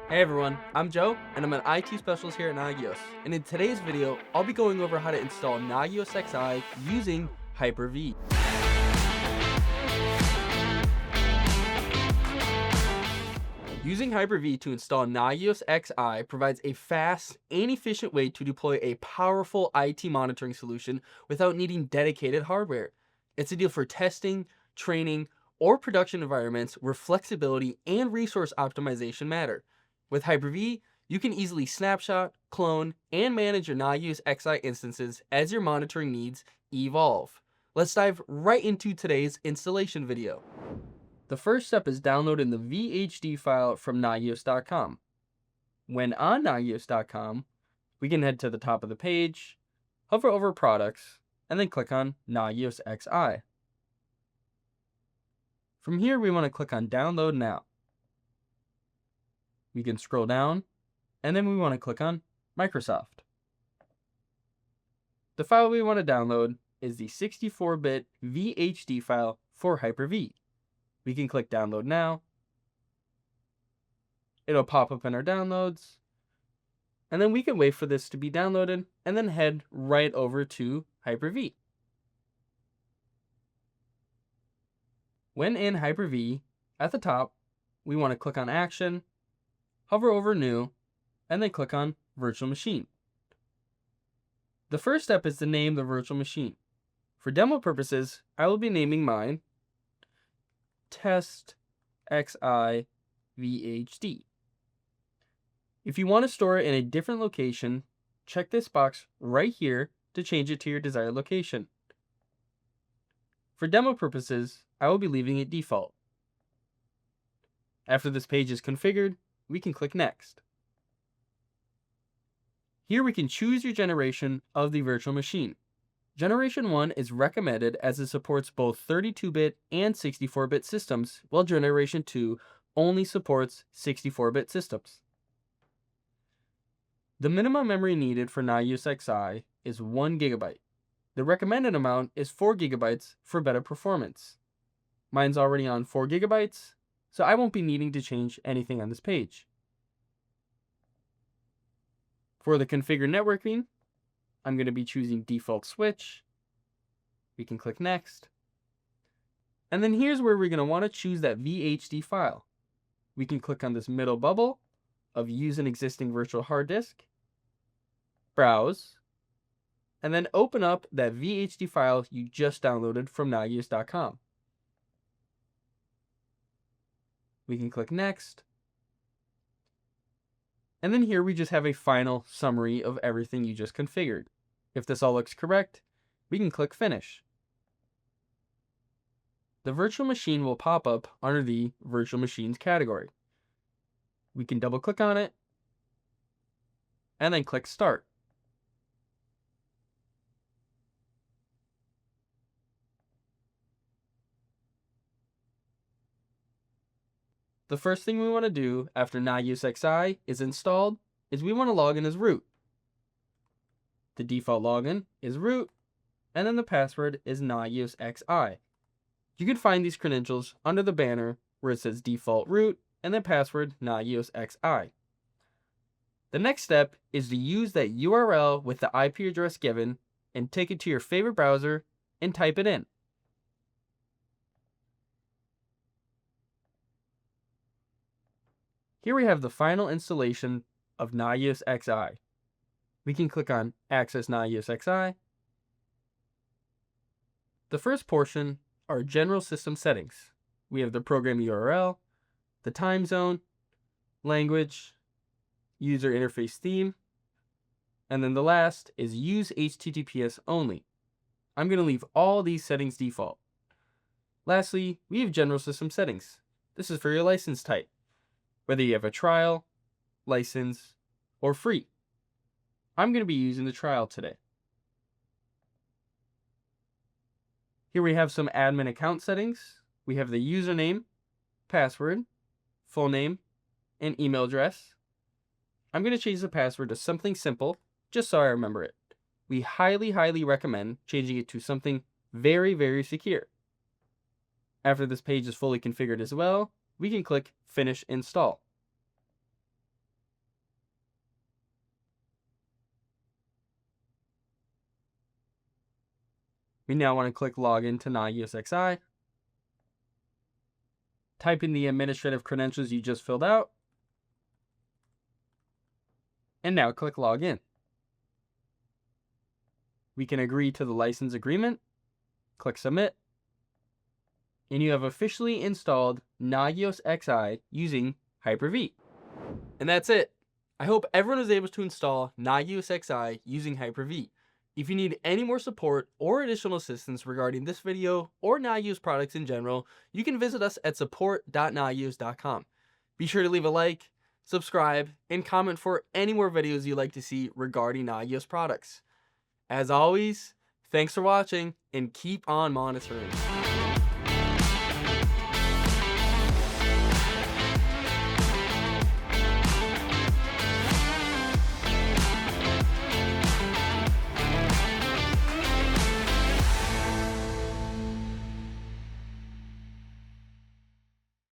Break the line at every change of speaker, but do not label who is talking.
Hey everyone, I'm Joe, and I'm an IT specialist here at Nagios. And in today's video, I'll be going over how to install Nagios XI using Hyper-V. Using Hyper-V to install Nagios XI provides a fast and efficient way to deploy a powerful IT monitoring solution without needing dedicated hardware. It's ideal for testing, training, or production environments where flexibility and resource optimization matter. With Hyper-V, you can easily snapshot, clone, and manage your Nagios XI instances as your monitoring needs evolve. Let's dive right into today's installation video. The first step is downloading the VHD file from Nagios.com. When on Nagios.com, we can head to the top of the page, hover over Products, and then click on Nagios XI. From here, we want to click on Download Now. We can scroll down, and then we want to click on Microsoft. The file we want to download is the 64-bit VHD file for Hyper-V. We can click Download Now. It'll pop up in our downloads, and then we can wait for this to be downloaded and then head right over to Hyper-V. When in Hyper-V, at the top, we want to click on Action, hover over New, and then click on Virtual Machine. The first step is to name the virtual machine. For demo purposes, I will be naming mine Test XI VHD. If you want to store it in a different location, check this box right here to change it to your desired location. For demo purposes, I will be leaving it default. After this page is configured, we can click Next. Here we can choose your generation of the virtual machine. Generation 1 is recommended as it supports both 32-bit and 64-bit systems, while Generation 2 only supports 64-bit systems. The minimum memory needed for Nagios XI is 1 GB. The recommended amount is 4 GB for better performance. Mine's already on 4 GB, so I won't be needing to change anything on this page. For the configure networking, I'm going to be choosing default switch. We can click Next. And then here's where we're going to want to choose that VHD file. We can click on this middle bubble of Use an existing virtual hard disk, Browse, and then open up that VHD file you just downloaded from Nagios.com. We can click Next. And then here we just have a final summary of everything you just configured. If this all looks correct, we can click Finish. The virtual machine will pop up under the Virtual Machines category. We can double click on it, and then click Start. The first thing we want to do after Nagios XI is installed is we want to log in as root. The default login is root, and then the password is Nagios XI. You can find these credentials under the banner where it says default root and then password Nagios XI. The next step is to use that URL with the IP address given and take it to your favorite browser and type it in. Here we have the final installation of Nagios XI. We can click on Access Nagios XI. The first portion are General System Settings. We have the program URL, the time zone, language, user interface theme, and then the last is Use HTTPS only. I'm going to leave all these settings default. Lastly, we have General System Settings. This is for your license type, whether you have a trial, license, or free. I'm going to be using the trial today. Here we have some admin account settings. We have the username, password, full name, and email address. I'm going to change the password to something simple, just so I remember it. We highly recommend changing it to something very secure. After this page is fully configured as well, we can click Finish Install. We now want to click Login to Nagios XI. Type in the administrative credentials you just filled out. And now click Login. We can agree to the license agreement. Click Submit. And you have officially installed Nagios XI using Hyper-V. And that's it. I hope everyone was able to install Nagios XI using Hyper-V. If you need any more support or additional assistance regarding this video or Nagios products in general, you can visit us at support.nagios.com. Be sure to leave a like, subscribe, and comment for any more videos you'd like to see regarding Nagios products. As always, thanks for watching and keep on monitoring.